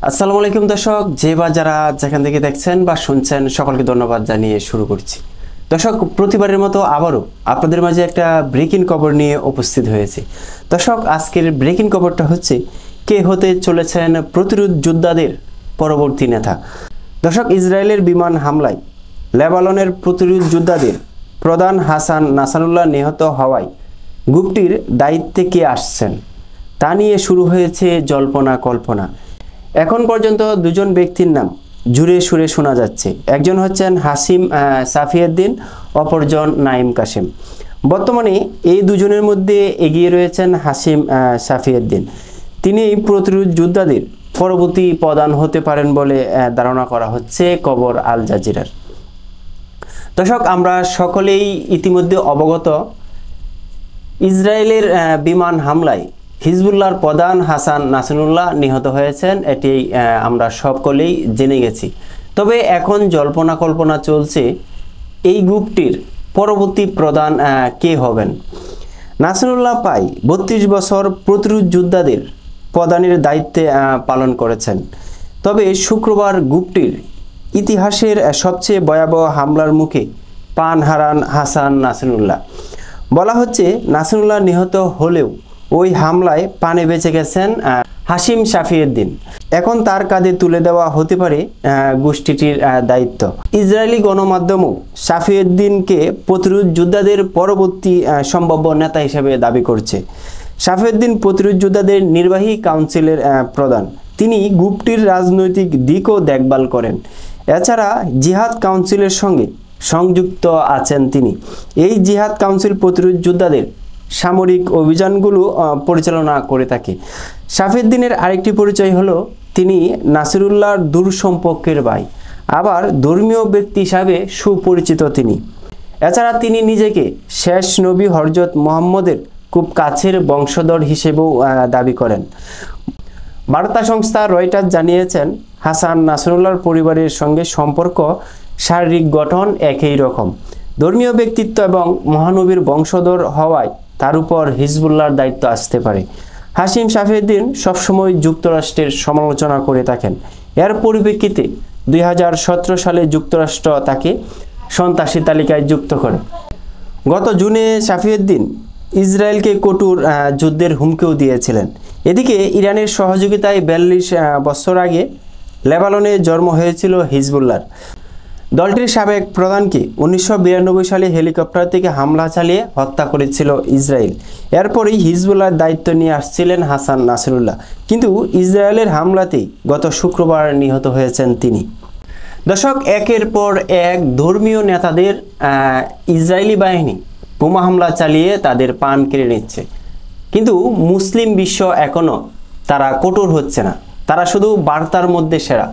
আসসালামু আলাইকুম দর্শক, যে বা যারা যেখান থেকে দেখছেন বা শুনছেন সকলকে ধন্যবাদ জানিয়ে শুরু করছি। দর্শক, প্রতিবারের মতো আবারও আপনাদের মাঝে একটা ব্রেকিং খবর নিয়ে উপস্থিত হয়েছে। দর্শক, আজকের ব্রেকিং খবরটা হচ্ছে কে হতে চলেছেন প্রতিরোধ যোদ্ধাদের পরবর্তী নেতা। দর্শক, ইসরায়েলের বিমান হামলায় লেবাননের প্রতিরোধ যোদ্ধাদের প্রধান হাসান নাসরুল্লাহ নিহত হওয়ায় গ্রুপটির দায়িত্বে কে আসছেন তা নিয়ে শুরু হয়েছে জল্পনা কল্পনা। এখন পর্যন্ত দুজন ব্যক্তির নাম জুড়ে সুরে শোনা যাচ্ছে। একজন হচ্ছেন হাসিম সাফিউদ্দিন, অপরজন নাঈম কাসেম। বর্তমানে এই দুজনের মধ্যে এগিয়ে রয়েছেন হাসিম সাফিউদ্দিন। তিনি প্রতিরোধ যোদ্ধাদের পরবর্তী প্রধান হতে পারেন বলে ধারণা করা হচ্ছে খবর আল জাজিরার। দর্শক, আমরা সকলেই ইতিমধ্যে অবগত, ইসরায়েলের বিমান হামলায় হিজবুল্লাহর প্রধান হাসান নাসরুল্লাহ নিহত হয়েছেন, এটি আমরা সকলেই জেনে গেছি। তবে এখন জল্পনা কল্পনা চলছে এই গ্রুপটির পরবর্তী প্রধান কে হবেন। নাসরুল্লাহ প্রায় 32 বছর প্রতিরোধ যোদ্ধাদের প্রধানের দায়িত্বে পালন করেছেন। তবে শুক্রবার গ্রুপটির ইতিহাসের সবচেয়ে ভয়াবহ হামলার মুখে প্রাণ হারান হাসান নাসরুল্লাহ। বলা হচ্ছে নাসরুল্লাহ নিহত হলেও ওই হামলায় প্রাণে বেঁচে গেছেন হাসিম সাফিউদ্দিন। এখন তার কাঁধে তুলে দেওয়া হতে পারে গোষ্ঠীটির দায়িত্ব। ইসরায়েলি গণমাধ্যমও সাফিউদ্দিনকে প্রতিরোধ যোদ্ধাদের পরবর্তী সম্ভাব্য নেতা হিসেবে দাবি করছে। সাফিউদ্দিন প্রতিরোধ যোদ্ধাদের নির্বাহী কাউন্সিলের প্রধান। তিনি গ্রুপটির রাজনৈতিক দিকও দেখভাল করেন। এছাড়া জিহাদ কাউন্সিলের সঙ্গে সংযুক্ত আছেন তিনি। এই জিহাদ কাউন্সিল প্রতিরোধ যোদ্ধাদের সামরিক অভিযানগুলো পরিচালনা করে থাকে। সাফিউদ্দিনের আরেকটি পরিচয় হলো তিনি নাসরুল্লাহর দূর সম্পর্কের ভাই, আবার ধর্মীয় ব্যক্তি হিসাবে সুপরিচিত তিনি। এছাড়া তিনি নিজেকে শেষ নবী হযরত মুহাম্মদের খুব কাছের বংশধর হিসেবেও দাবি করেন। বার্তা সংস্থা রয়টার্স জানিয়েছেন, হাসান নাসরুল্লাহর পরিবারের সঙ্গে সম্পর্ক, শারীরিক গঠন একই রকম। ধর্মীয় ব্যক্তিত্ব এবং মহানবীর বংশধর হওয়ায় তার উপর হিজবুল্লাহর দায়িত্ব আসতে পারে। হাসিম সাফিউদ্দিন সবসময় যুক্তরাষ্ট্রের সমালোচনা করে থাকেন। এর পরিপ্রেক্ষিতে 2017 সালে যুক্তরাষ্ট্র তাকে সন্ত্রাসী তালিকায় যুক্ত করে। গত জুনে সাফিউদ্দিন ইসরায়েলকে কঠোর যুদ্ধের হুমকিও দিয়েছিলেন। এদিকে ইরানের সহযোগিতায় 42 বছর আগে লেবাননে জন্ম হয়েছিল হিজবুল্লাহর। দলটির সাবেক প্রধানকে 1992 সালে হেলিকপ্টার থেকে হামলা চালিয়ে হত্যা করেছিল ইসরায়েল। এরপরই হিজবুল্লাহর দায়িত্ব নিয়ে আসছিলেন হাসান নাসরুল্লাহ, কিন্তু ইসরায়েলের হামলাতেই গত শুক্রবার নিহত হয়েছেন তিনি। দর্শক, একের পর এক ধর্মীয় নেতাদের ইসরায়েলি বাহিনী বোমা হামলা চালিয়ে তাদের প্রাণ কেড়ে নিচ্ছে, কিন্তু মুসলিম বিশ্ব এখনও তারা কঠোর হচ্ছে না। তারা শুধু বার্তার মধ্যে সেরা।